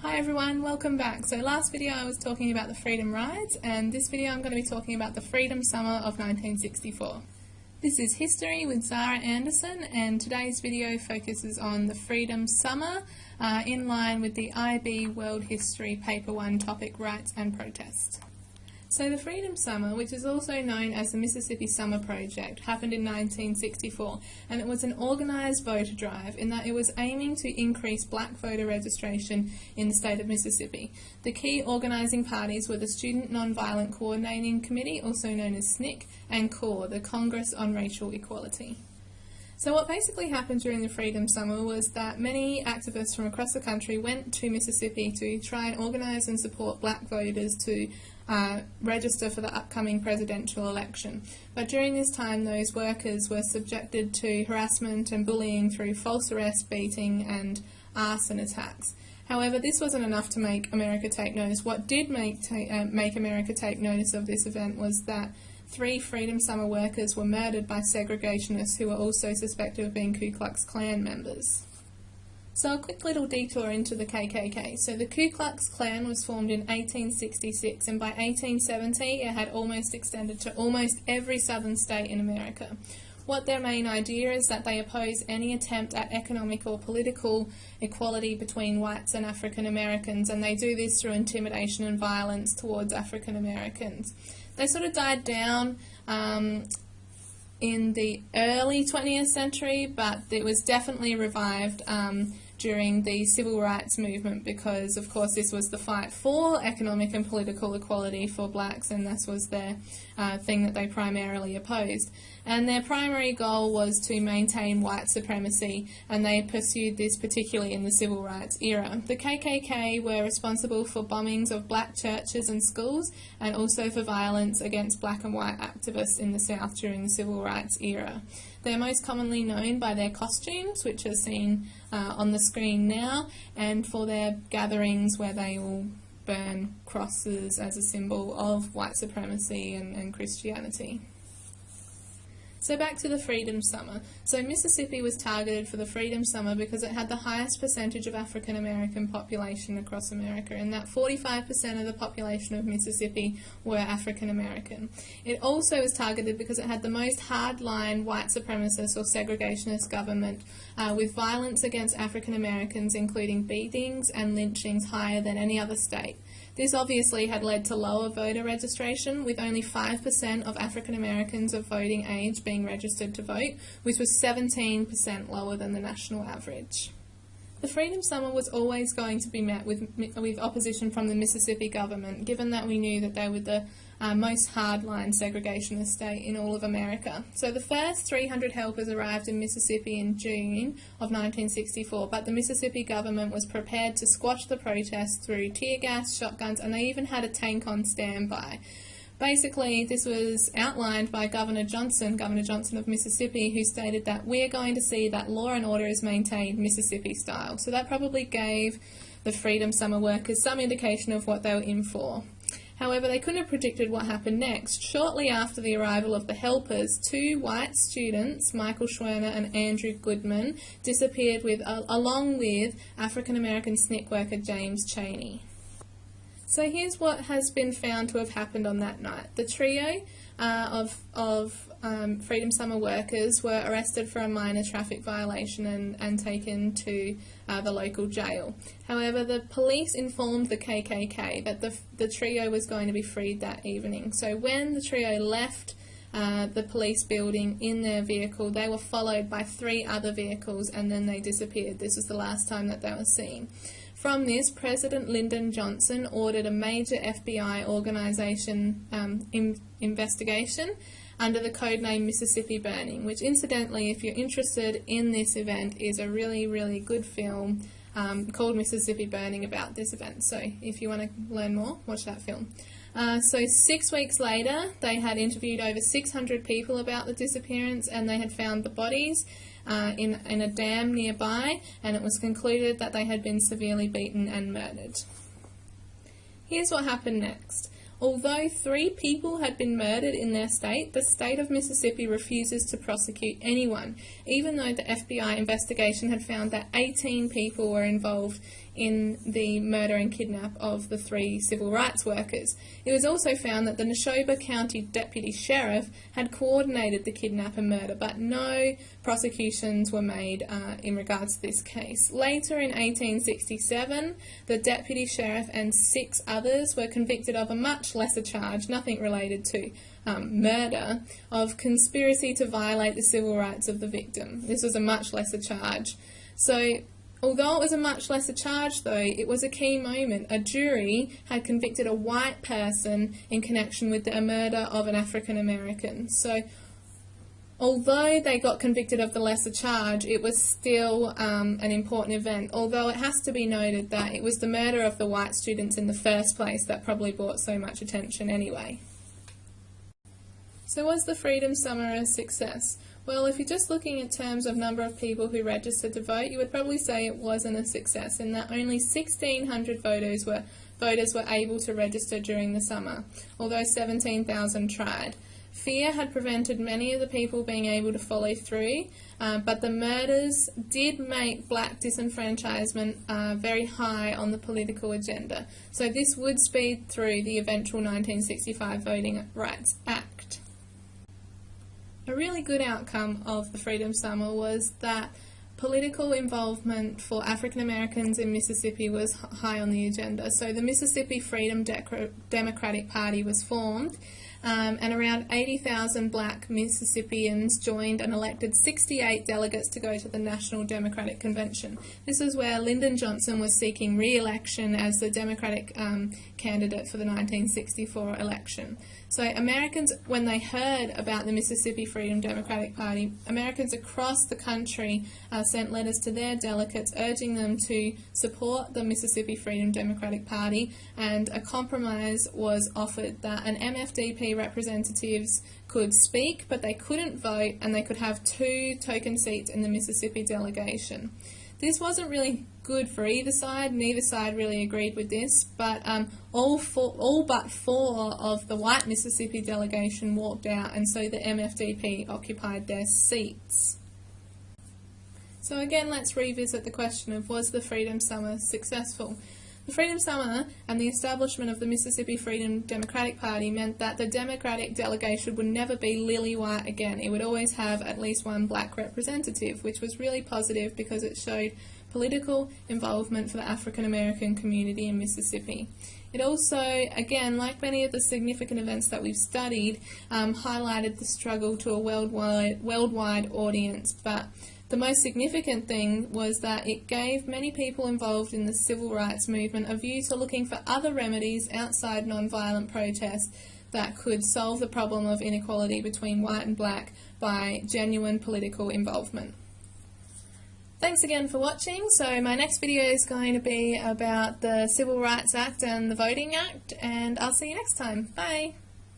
Hi everyone, welcome back. So last video I was talking about the Freedom Rides, and this video I'm going to be talking about the Freedom Summer of 1964. This is History with Zara Anderson, and today's video focuses on the Freedom Summer in line with the IB World History Paper 1 topic Rights and Protest. So the Freedom Summer, which is also known as the Mississippi Summer Project, happened in 1964, and it was an organised voter drive in that it was aiming to increase black voter registration in the state of Mississippi. The key organising parties were the Student Nonviolent Coordinating Committee, also known as SNCC, and CORE, the Congress on Racial Equality. So what basically happened during the Freedom Summer was that many activists from across the country went to Mississippi to try and organise and support black voters to register for the upcoming presidential election. But during this time, those workers were subjected to harassment and bullying through false arrest, beating and arson attacks. However, this wasn't enough to make America take notice. What did make America take notice of this event was that 3 Freedom Summer workers were murdered by segregationists who were also suspected of being Ku Klux Klan members. So a quick little detour into the KKK. So the Ku Klux Klan was formed in 1866, and by 1870 it had almost extended to almost every southern state in America. What their main idea is that they oppose any attempt at economic or political equality between whites and African Americans, and they do this through intimidation and violence towards African Americans. They sort of died down in the early 20th century, but it was definitely revived during the civil rights movement because, of course, this was the fight for economic and political equality for blacks, and this was their thing that they primarily opposed. And their primary goal was to maintain white supremacy, and they pursued this particularly in the civil rights era. The KKK were responsible for bombings of black churches and schools, and also for violence against black and white activists in the South during the civil rights era. They're most commonly known by their costumes, which are seen on the screen now, and for their gatherings where they will burn crosses as a symbol of white supremacy and Christianity. So back to the Freedom Summer. So Mississippi was targeted for the Freedom Summer because it had the highest percentage of African American population across America, and that 45% of the population of Mississippi were African American. It also was targeted because it had the most hardline white supremacist or segregationist government, with violence against African Americans including beatings and lynchings higher than any other state. This obviously had led to lower voter registration, with only 5% of African Americans of voting age being registered to vote, which was 17% lower than the national average. The Freedom Summer was always going to be met with opposition from the Mississippi government, given that we knew that they were the most hardline segregationist state in all of America. So the first 300 helpers arrived in Mississippi in June of 1964, but the Mississippi government was prepared to squash the protests through tear gas, shotguns, and they even had a tank on standby. Basically, this was outlined by Governor Johnson of Mississippi, who stated that we are going to see that law and order is maintained Mississippi style. So that probably gave the Freedom Summer workers some indication of what they were in for. However, they couldn't have predicted what happened next. Shortly after the arrival of the helpers, 2 white students, Michael Schwerner and Andrew Goodman, disappeared along with African-American SNCC worker James Chaney. So here's what has been found to have happened on that night. The trio of Freedom Summer workers were arrested for a minor traffic violation and taken to the local jail. However, the police informed the KKK that the trio was going to be freed that evening. So when the trio left the police building in their vehicle, they were followed by 3 other vehicles, and then they disappeared. This was the last time that they were seen. From this, President Lyndon Johnson ordered a major FBI organisation investigation under the codename Mississippi Burning, which incidentally, if you're interested in this event, is a really, really good film called Mississippi Burning about this event. So if you want to learn more, watch that film. So 6 weeks later, they had interviewed over 600 people about the disappearance, and they had found the bodies in a dam nearby, and it was concluded that they had been severely beaten and murdered. Here's what happened next. Although 3 people had been murdered in their state, the state of Mississippi refuses to prosecute anyone, even though the FBI investigation had found that 18 people were involved in the murder and kidnap of the 3 civil rights workers. It was also found that the Neshoba County Deputy Sheriff had coordinated the kidnap and murder, but no prosecutions were made in regards to this case. Later in 1867, the Deputy Sheriff and 6 others were convicted of a much lesser charge, nothing related to murder, of conspiracy to violate the civil rights of the victim. This was a much lesser charge. So, although it was a much lesser charge though, it was a key moment. A jury had convicted a white person in connection with the murder of an African American. So, although they got convicted of the lesser charge, it was still an important event, although it has to be noted that it was the murder of the white students in the first place that probably brought so much attention anyway. So was the Freedom Summer a success? Well, if you're just looking in terms of number of people who registered to vote, you would probably say it wasn't a success, in that only 1,600 voters were able to register during the summer, although 17,000 tried. Fear had prevented many of the people being able to follow through, but the murders did make black disenfranchisement very high on the political agenda. So this would speed through the eventual 1965 Voting Rights Act. A really good outcome of the Freedom Summer was that political involvement for African Americans in Mississippi was high on the agenda. So the Mississippi Freedom Democratic Party was formed, and around 80,000 black Mississippians joined and elected 68 delegates to go to the National Democratic Convention. This is where Lyndon Johnson was seeking re-election as the Democratic candidate for the 1964 election. So Americans, when they heard about the Mississippi Freedom Democratic Party, Americans across the country sent letters to their delegates urging them to support the Mississippi Freedom Democratic Party, and a compromise was offered that an MFDP representatives could speak, but they couldn't vote, and they could have 2 token seats in the Mississippi delegation. This wasn't really good for either side. Neither side really agreed with this, but all but 4 of the white Mississippi delegation walked out, and so the MFDP occupied their seats. So again, let's revisit the question of, was the Freedom Summer successful? The Freedom Summer and the establishment of the Mississippi Freedom Democratic Party meant that the Democratic delegation would never be lily white again. It would always have at least 1 black representative, which was really positive because it showed political involvement for the African American community in Mississippi. It also, again, like many of the significant events that we've studied, highlighted the struggle to a worldwide audience, but the most significant thing was that it gave many people involved in the civil rights movement a view to looking for other remedies outside non-violent protest that could solve the problem of inequality between white and black by genuine political involvement. Thanks again for watching. So my next video is going to be about the Civil Rights Act and the Voting Act, and I'll see you next time. Bye!